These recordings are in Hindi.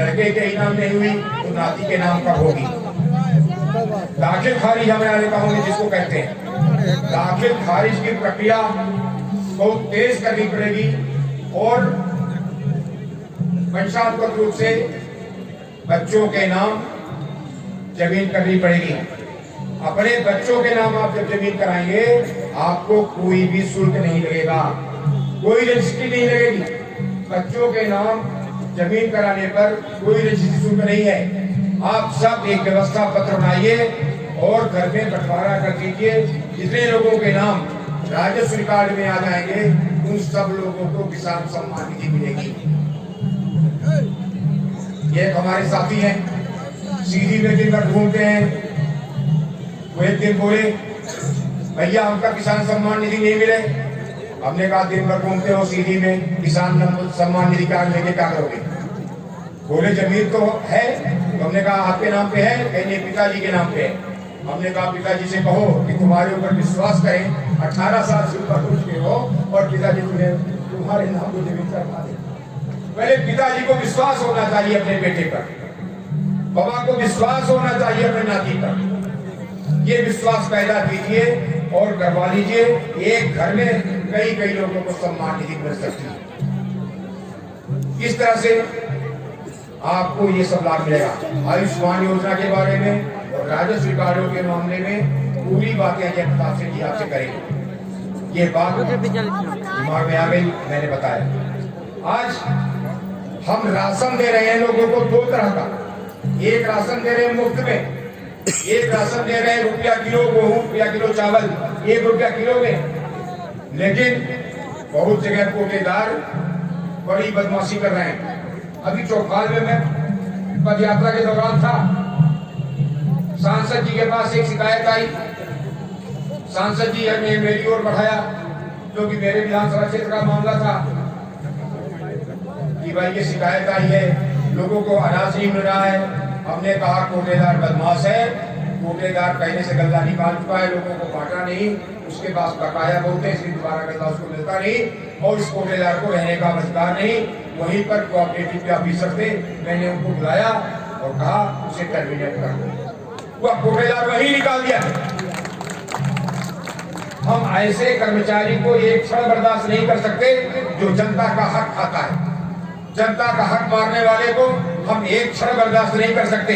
लड़के के इनाम नहीं हुई तो नाती के नाम कब होगी? दाखिल खारिज हमारे कहूंगे जिसको कहते हैं, दाखिल खारिज की प्रक्रिया बहुत तेज करनी पड़ेगी और वंशानुगत रूप से बच्चों के नाम जमीन करनी पड़ेगी। अपने बच्चों के नाम आप जब जमीन कराएंगे आपको कोई भी शुल्क नहीं लगेगा, कोई रजिस्ट्री नहीं लगेगी। बच्चों के नाम जमीन कराने पर कोई रजिस्ट्री शुल्क नहीं है। आप सब एक व्यवस्था पत्र बनाइए और घर में बंटवारा कर दीजिए। जितने लोगों के नाम राजस्व रिकॉर्ड में आ जाएंगे उन सब लोगों को किसान सम्मान निधि मिलेगी। ये हमारे साथी हैं, सीधी में दिन भर घूमते हैं। वो एक दिन बोले भैया हमका किसान सम्मान निधि नहीं मिले। हमने कहा दिन भर घूमते हो सीधी में, किसान सम्मान निधि कार्ड लेके क्या करोगे? बोले जमीन तो है। तो हमने कहा आपके नाम पे है? कहने पिताजी के नाम पे है। हमने कहा पिताजी से कहो कि तुम्हारे ऊपर विश्वास करें, 18 साल से ऊपर हो चुके हो और पिताजी तुम्हारे नाम को जमीन करवा दे। पहले पिताजी को विश्वास होना चाहिए अपने बेटे पर, बाबा को विश्वास होना चाहिए अपने नाती पर। ये विश्वास पैदा कीजिए और करवा लीजिए। एक घर में कई कई लोगों को सम्मान निधि मिल सकती है। इस तरह से आपको ये सब लाभ मिलेगा। आयुष्मान योजना के बारे में और राजस्व रिकॉर्डों के मामले में पूरी बातें अजय प्रताप सिंह जी आपसे करेंगे। ये बात दिमाग में आ गई, मैंने बताया। आज हम राशन दे रहे हैं लोगों को दो तरह का। एक राशन दे रहे हैं मुफ्त में, एक राशन दे रहे हैं रुपया किलो गेहूं, रुपया किलो चावल, 1 रुपया किलो में। लेकिन बहुत जगह कोटेदार बड़ी बदमाशी कर रहे हैं। अभी चौपाल में मैं पद यात्रा के दौरान था, सांसद जी के पास एक शिकायत आई। सांसद जी ने मेरी ओर बढ़ाया क्योंकि मेरे विधानसभा क्षेत्र का मामला था कि भाई ये शिकायत आई है, लोगों को अनाज नहीं मिल रहा है। हमने कहा कोटेदार बदमाश है, कोटेदार कहने से गल्ला निकाल चुका है, लोगों को बांटा नहीं, उसके पास बकाया बहुत है, इसलिए दोबारा गल्ला उसको मिलता नहीं और इस कोटेदार को रहने का अधिकार नहीं। वहीं पर कोऑपरेटिव के ऑफिसर थे, मैंने उनको बुलाया और कहा उसे टर्मिनेट कर दो। वह कोटेदार वही निकाल दिया। हम ऐसे कर्मचारी को एक क्षण बर्दाश्त नहीं कर सकते जो जनता का हक खाता है। जनता का हक मारने वाले को हम एक क्षण बर्दाश्त नहीं कर सकते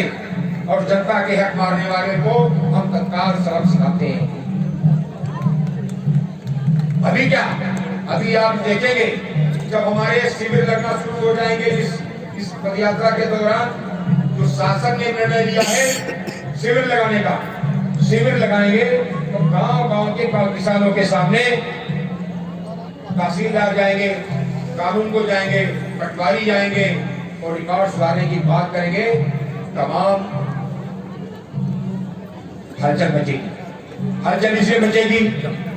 और जनता के हक मारने वाले को हम तत्काल सबक सिखाते हैं। अभी क्या, अभी आप देखेंगे जब हमारे शिविर लगना शुरू हो जाएंगे इस पदयात्रा के दौरान, जो शासन ने निर्णय लिया है शिविर लगाने का, शिविर लगाएंगे तो गांव-गांव के किसानों के सामने तहसीलदार जाएंगे, कानून को जाएंगे, पटवारी जाएंगे और रिकॉर्ड सुधारने की बात करेंगे। तमाम हलचल मचेगी। हलचल इसलिए मचेगी,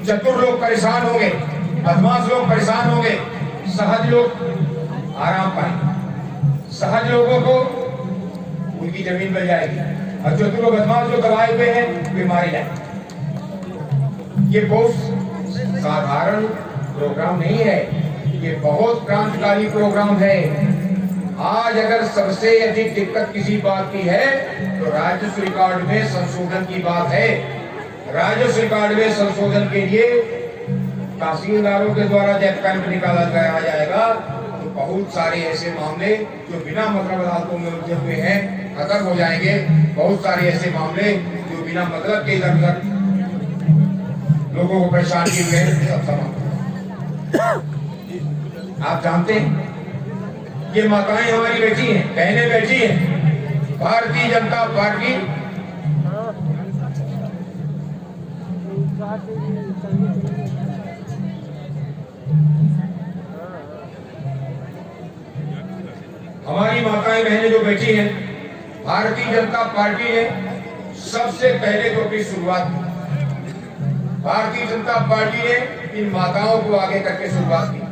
चतुर लोग परेशान होंगे, बदमाश लोग परेशान होंगे, सहज लोग आराम पाएंगे। सहज लोगों को उनकी जमीन मिल जाएगी और चतुर लोग बदमाश जो दबाए हुए हैं वे मारे जाएंगे। ये बहुत साधारण प्रोग्राम नहीं है, ये बहुत क्रांतिकारी प्रोग्राम है। आज अगर सबसे अधिक दिक्कत किसी बात की है तो राजस्व रिकॉर्ड में संशोधन की बात है। राजस्व रिकॉर्ड में संशोधन के लिए तहसीलदारों के द्वारा जब कैंप निकाला जाएगा तो बहुत सारे ऐसे मामले जो बिना मतलब अदालतों में उलझे हुए हैं खत्म हो जाएंगे। बहुत सारे ऐसे मामले जो बिना मतलब के इधर उधर लोगों को परेशान किए हुए हैं सब समाप्त। आप जानते हैं ये माताएं हमारी बैठी हैं, बहनें बैठी हैं, भारतीय जनता पार्टी हमारी माताएं बहनें जो बैठी हैं, भारतीय जनता पार्टी ने सबसे पहले तो अपनी शुरुआत की। भारतीय जनता पार्टी ने इन माताओं को आगे करके शुरुआत की।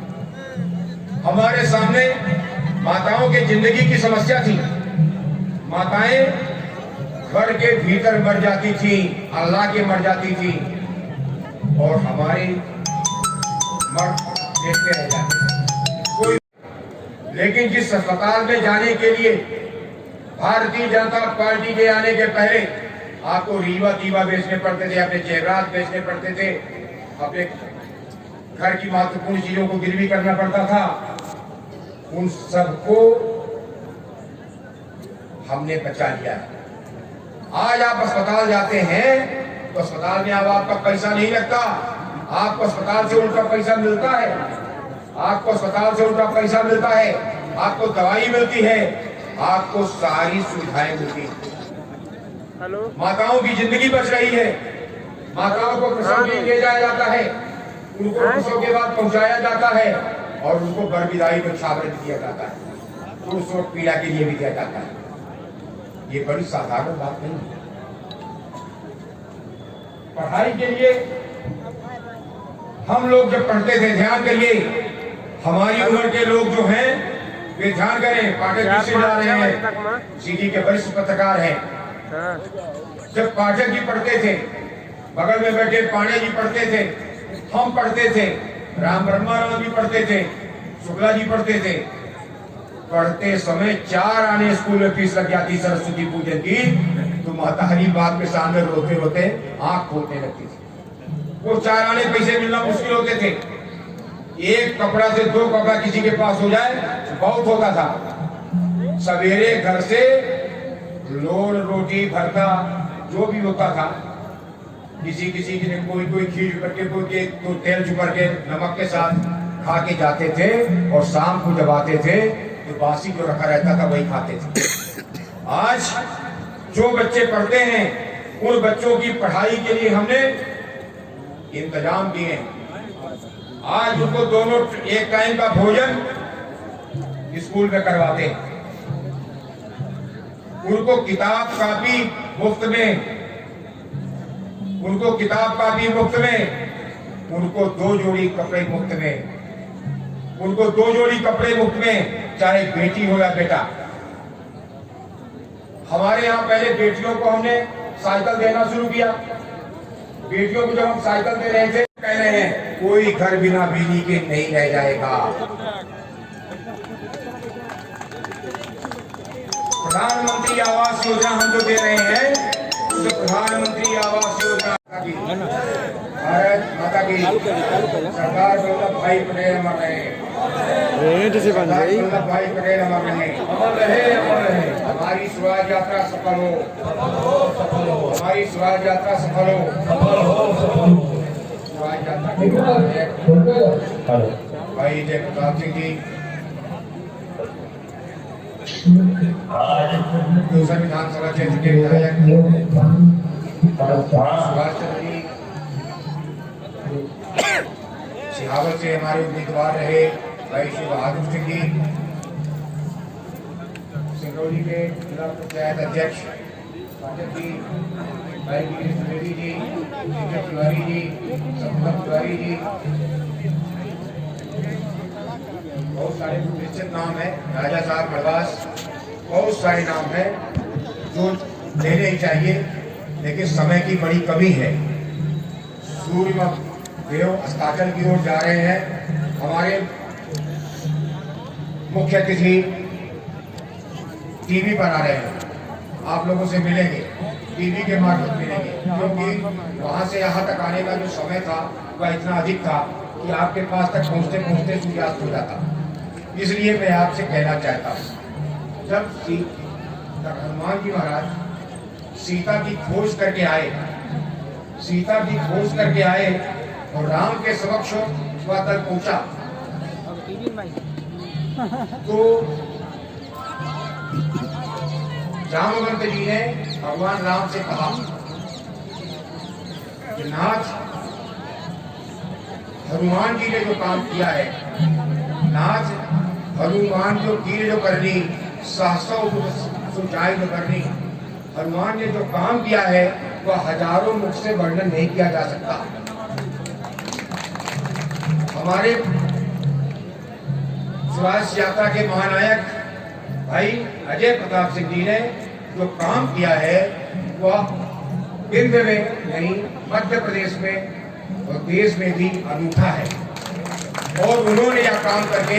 हमारे सामने माताओं की जिंदगी की समस्या थी। माताएं घर के भीतर मर जाती थी, अल्लाह के मर जाती थी और हमारे मर्द देखते रह जाते। कोई लेकिन जिस अस्पताल में जाने के लिए भारतीय जनता पार्टी के आने के पहले आपको रीवा दीवा बेचने पड़ते थे, अपने जेवरात बेचने पड़ते थे, अपने घर की महत्वपूर्ण चीजों को गिरवी करना पड़ता था, उन सबको हमने बचा लिया है। आज आप अस्पताल जाते हैं तो अस्पताल में अब आपका पैसा नहीं लगता, आपको अस्पताल से उल्टा पैसा मिलता है, आपको अस्पताल से उल्टा पैसा मिलता है, आपको दवाई मिलती है, आपको सारी सुविधाएं मिलती है। माताओं की जिंदगी बच रही है, माताओं को प्रसव के लिए ले जाया जाता है, उनको प्रसव के बाद पहुंचाया जाता है और उनको बर विदाई में छावरे दिया जाता है, तो उस वक्त पीड़ा के लिए भी दिया जाता है। ये बड़ी साधारण बात नहीं है। पढ़ाई के लिए हम लोग जब पढ़ते थे, ध्यान करिए, हमारी उम्र के लोग जो हैं वे ध्यान करें, पाठक जी से जा रहे हैं, सीधी के वरिष्ठ पत्रकार हैं। जब पाठक जी पढ़ते थे, बगल में बैठे पांडे जी पढ़ते थे, हम पढ़ते थे, राम ब्रह्माराम जी पढ़ते थे, शुक्ला जी पढ़ते थे, पढ़ते समय 4 आने स्कूल में फीस लग जाती सरस्वती पूजन की, तो माता हरी बात के सामने रोते रोते आंख खोलने लगती थी। वो 4 आने पैसे मिलना मुश्किल होते थे, एक कपड़ा से 2 कपड़ा किसी के पास हो जाए बहुत होता था। सवेरे घर से लोन रोटी भरता जो भी होता था, किसी किसी की कोई खीर करके कोई तो तेल चुपर के नमक के साथ खा के जाते थे, और शाम को जब आते थे तो बासी जो रखा रहता था वही खाते थे। आज जो बच्चे पढ़ते हैं उन बच्चों की पढ़ाई के लिए हमने इंतजाम किए हैं। आज उनको दोनों एक टाइम का भोजन स्कूल में करवाते हैं, उनको किताब कापी मुफ्त में, उनको किताब कापी मुफ्त में, उनको 2 जोड़ी कपड़े मुफ्त में, उनको 2 जोड़ी कपड़े मुफ्त में, चाहे बेटी हो या बेटा। हमारे यहाँ पहले बेटियों को हमने साइकिल देना शुरू किया। बेटियों को जब हम साइकिल दे रहे थे, कह रहे हैं कोई घर बिना बिजली के नहीं रह जाएगा। प्रधानमंत्री आवास योजना हम जो दे रहे हैं, तो प्रधानमंत्री आवास योजना भारत माता की सरदार वल्लभ भाई पटेल अमर रहे, सरदार वल्लभ भाई पटेल अमर रहे, अमर रहे, अमर रहे। हमारी स्वराज यात्रा सफल हो, हमारी स्वराज यात्रा सफल हो, स्वराज यात्रा भाई जय प्रताप सिंह जी, दूसरा विधानसभा क्षेत्र के विधायक सुभाष चंद्र जी, सिहावत से हमारे उम्मीदवार रहे भाई श्री बहादुर सिंह जी, सिंगरौली के जिला पंचायत अध्यक्ष जी भाई गिरीश द्विवेदी जी, नीरज तिवारी जी, संपत तिवारी जी, बहुत सारे निश्चित नाम है, राजा साहब मड़वास, बहुत सारे नाम है जो लेने ही चाहिए, लेकिन समय की बड़ी कमी है। सूर्य देव अस्ताचल की ओर जा रहे हैं। हमारे मुख्य अतिथि टीवी पर आ रहे हैं, आप लोगों से मिलेंगे, टीवी के मार्फत मिलेंगे, क्योंकि वहां से यहाँ तक आने का जो समय था वह इतना अधिक था कि आपके पास तक पहुंचते पहुंचते सूर्यास्त हो जाता। इसलिए मैं आपसे कहना चाहता हूँ, जब हनुमान जी महाराज सीता की खोज करके आए, सीता की खोज करके आए और राम के समक्ष वह तक पहुंचा, तो जामवंत जी ने भगवान राम से कहा कि नाथ, हनुमान जी ने जो काम किया है, नाथ हनुमान जो कीर जो करनी, सहसौ सुचाई जो करनी, हनुमान ने जो काम किया है वह हजारों मुख से वर्णन नहीं किया जा सकता। हमारे स्वराज यात्रा के महानायक भाई अजय प्रताप सिंह जी ने जो काम किया है वह विंध्य में नहीं, मध्य प्रदेश में और देश में भी अनूठा है। और उन्होंने यह काम करके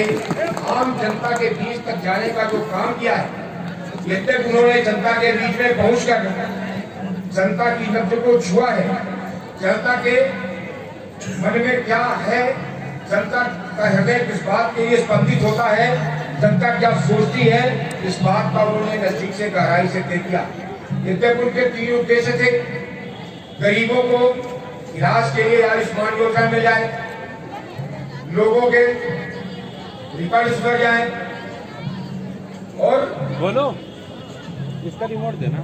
आम जनता के बीच तक जाने का जो काम किया है, ये तक उन्होंने जनता के बीच में पहुंचकर जनता की नब्ज को छुआ है। जनता के मन में क्या है, जनता का हृदय किस बात के लिए स्पंदित होता है, जनता क्या सोचती है, इस बात का उन्होंने नजदीक से गहराई से देख लिया। ये तक उनके 3 उद्देश्य थे। गरीबों को इलाज के लिए आयुष्मान योजना मिल जाए, लोगों के रिकॉर्ड सुधर जाए, और बोलो इसका रिमोट देना,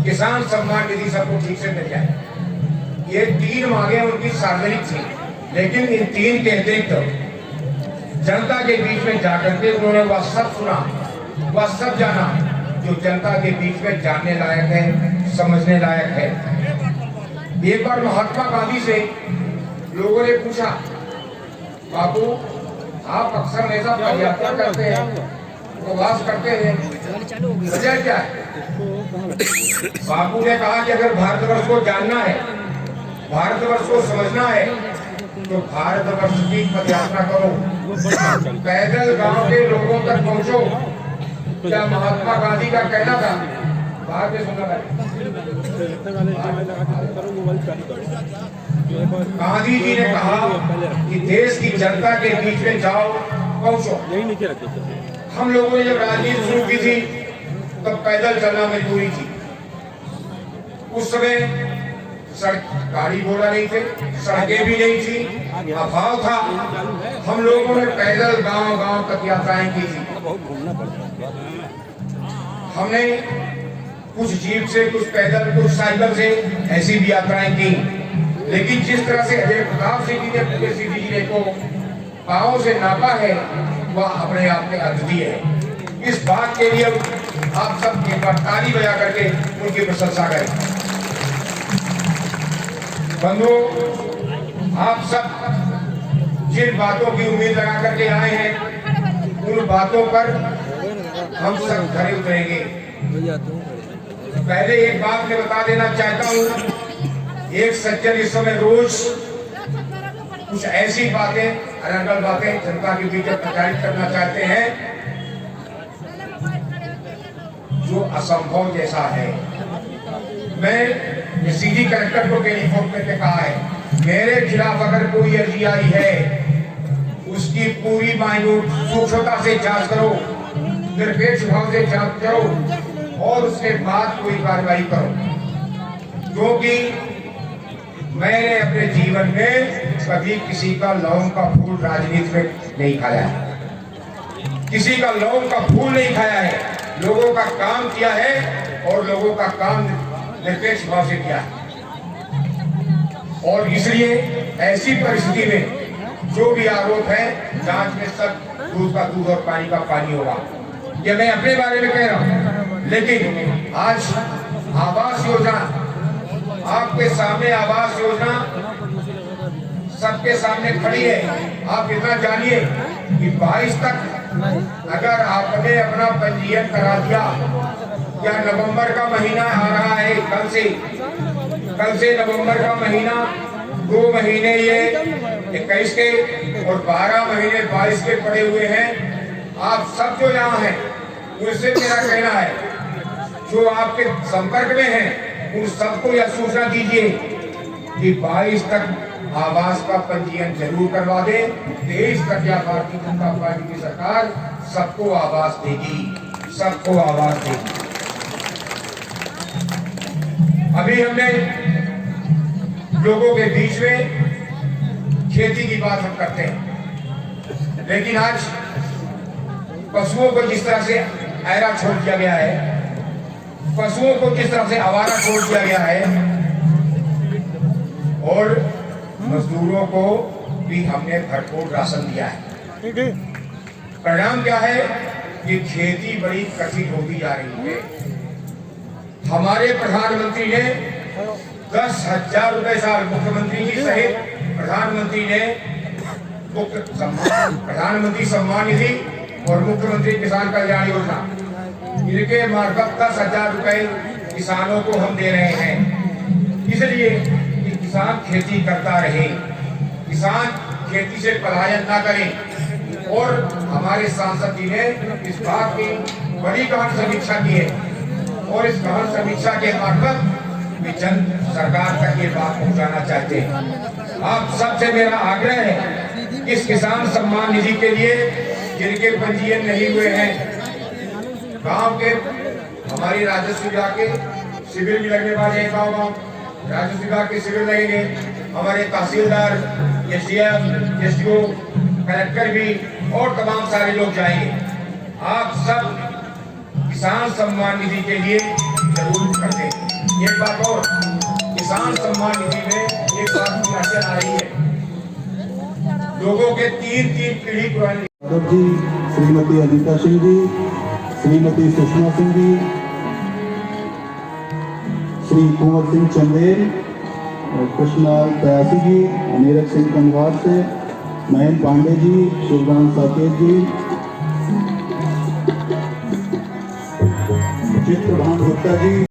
किसान सम्मान निधि सबको ठीक से मिल जाए। ये 3 मांगे उनकी सार्वजनिक थी, लेकिन इन 3 के अतिरिक्त जनता के बीच में जाकर के उन्होंने वह सब सुना, वह सब जाना जो जनता के बीच में जानने लायक है, समझने लायक है। एक बार महात्मा गांधी से लोगों ने पूछा, बाबू आप अक्सर ऐसा पदयात्रा करते हैं, उपवास करते हैं, वजह क्या है? बापू ने कहा कि अगर भारतवर्ष को जानना है, भारतवर्ष को समझना है, तो भारतवर्ष की पदयात्रा करो, पैदल गांव के लोगों तक पहुंचो। क्या महात्मा गांधी का कहना था? बाहर में सुना गांधी जी ने कहा कि देश की जनता के बीच में जाओ, पहुंचो। हम लोगों ने जब राजनीति शुरू की थी तब पैदल चलना मजबूरी थी। उस समय सड़क गाड़ी घोड़ा नहीं थे, सड़कें भी नहीं थी, अभाव था। हम लोगों ने पैदल गांव गांव तक यात्राएं की थी। हमने कुछ जीप से, कुछ पैदल, कुछ साइकिल से ऐसी भी यात्राएं की। लेकिन जिस तरह से अजय प्रताप सिंह जी ने पूरे सिटी जिले को पांव से नापा है, वह अपने आप में अद्वितीय है। इस बात के लिए आप सब एक बार ताली बजा करके उनकी प्रशंसा करें। बंधुओं, आप सब जिन बातों की उम्मीद लगा करके आए हैं, उन बातों पर हम सब खरे उतरेंगे। पहले एक बात मैं बता देना चाहता हूँ, एक सज्जन इस समय रोज कुछ ऐसी बातें, अनर्गल बातें जनता के बीच प्रचारित करना चाहते हैं जो असंभव जैसा है। मैं सीधी कलेक्टर को टेलीफोन करके कहा है, मेरे खिलाफ अगर कोई अर्जी आई है उसकी पूरी मायनूट सूक्ष्मता से जांच करो, निरपेक्ष भाव से जांच करो और उसके बाद कोई कार्रवाई करो। क्योंकि मैंने अपने जीवन में कभी किसी का लौंग का फूल राजनीति में नहीं खाया है, किसी का लौंग का फूल नहीं खाया है। लोगों का काम किया है और लोगों का काम निरपेक्ष भाव से किया है। और इसलिए ऐसी परिस्थिति में जो भी आरोप है, जांच में सब दूध का दूध और पानी का पानी होगा। ये मैं अपने बारे में कह रहा हूं। लेकिन आज आवास योजना, आपके सामने आवास योजना सबके सामने खड़ी है। आप इतना जानिए कि 22 तक अगर आपने अपना पंजीयन करा दिया, या नवंबर का महीना आ रहा है, कल से नवंबर का महीना, 2 महीने ये 21 के और 12 महीने 22 के पड़े हुए हैं। आप सब जो यहाँ हैं उनसे मेरा कहना है, जो आपके संपर्क में हैं उन सबको यह सूचना दीजिए कि 22 तक आवास का पंजीयन जरूर करवा दे। 23 तक या भारतीय जनता पार्टी की सरकार सबको आवास देगी, सबको आवास देगी। अभी हमने लोगों के बीच में खेती की बात हम करते हैं, लेकिन आज पशुओं को जिस तरह से ऐरा छोड़ दिया गया है, पशुओं को जिस तरह से आवारा छोड़ दिया गया है, और मजदूरों को भी हमने भरपूर राशन दिया है। परिणाम क्या है कि खेती बड़ी कठिन होती जा रही है। हमारे प्रधानमंत्री ने 10,000 रुपए साल, मुख्यमंत्री जी सहित प्रधानमंत्री ने प्रधानमंत्री सम्मान निधि और मुख्यमंत्री किसान कल्याण योजना, इनके मार्फत 10,000 रुपए किसानों को हम दे रहे हैं, इसलिए कि किसान खेती करता रहे, किसान खेती से पलायन ना करें। और हमारे सांसद जी ने इस बात की बड़ी गहन समीक्षा की है और इस गहन समीक्षा के मार्फत भी जन सरकार तक ये बात पहुंचाना चाहते हैं। आप सबसे मेरा आग्रह है इस किसान सम्मान निधि के लिए जिनके पंजीयन नहीं हुए हैं, गांव के हमारी राजस्व विभाग के शिविर भी लगने वाले हैं। गाँव राजस्व विभाग के शिविर लगेंगे, हमारे तहसीलदार, एसडीएम, एसडीओ, कलेक्टर भी और तमाम सारे लोग जाएंगे। आप सब किसान सम्मान निधि के लिए जरूर करते हैं। एक बात और, किसान सम्मान निधि में एक बात की अड़चन आ रही है, लोगों के तीन पीढ़ी पुरानी जी, श्रीमती अनीता सिंह जी, श्रीमती सुषमा सिंह जी, श्री कुंवर सिंह चंदेल, कृष्णलाल प्रयासी जी, नीरज सिंह कंगवार से, महेंद्र पांडे जी, शिवराम साकेत जी, चित्रभान गुप्ता जी।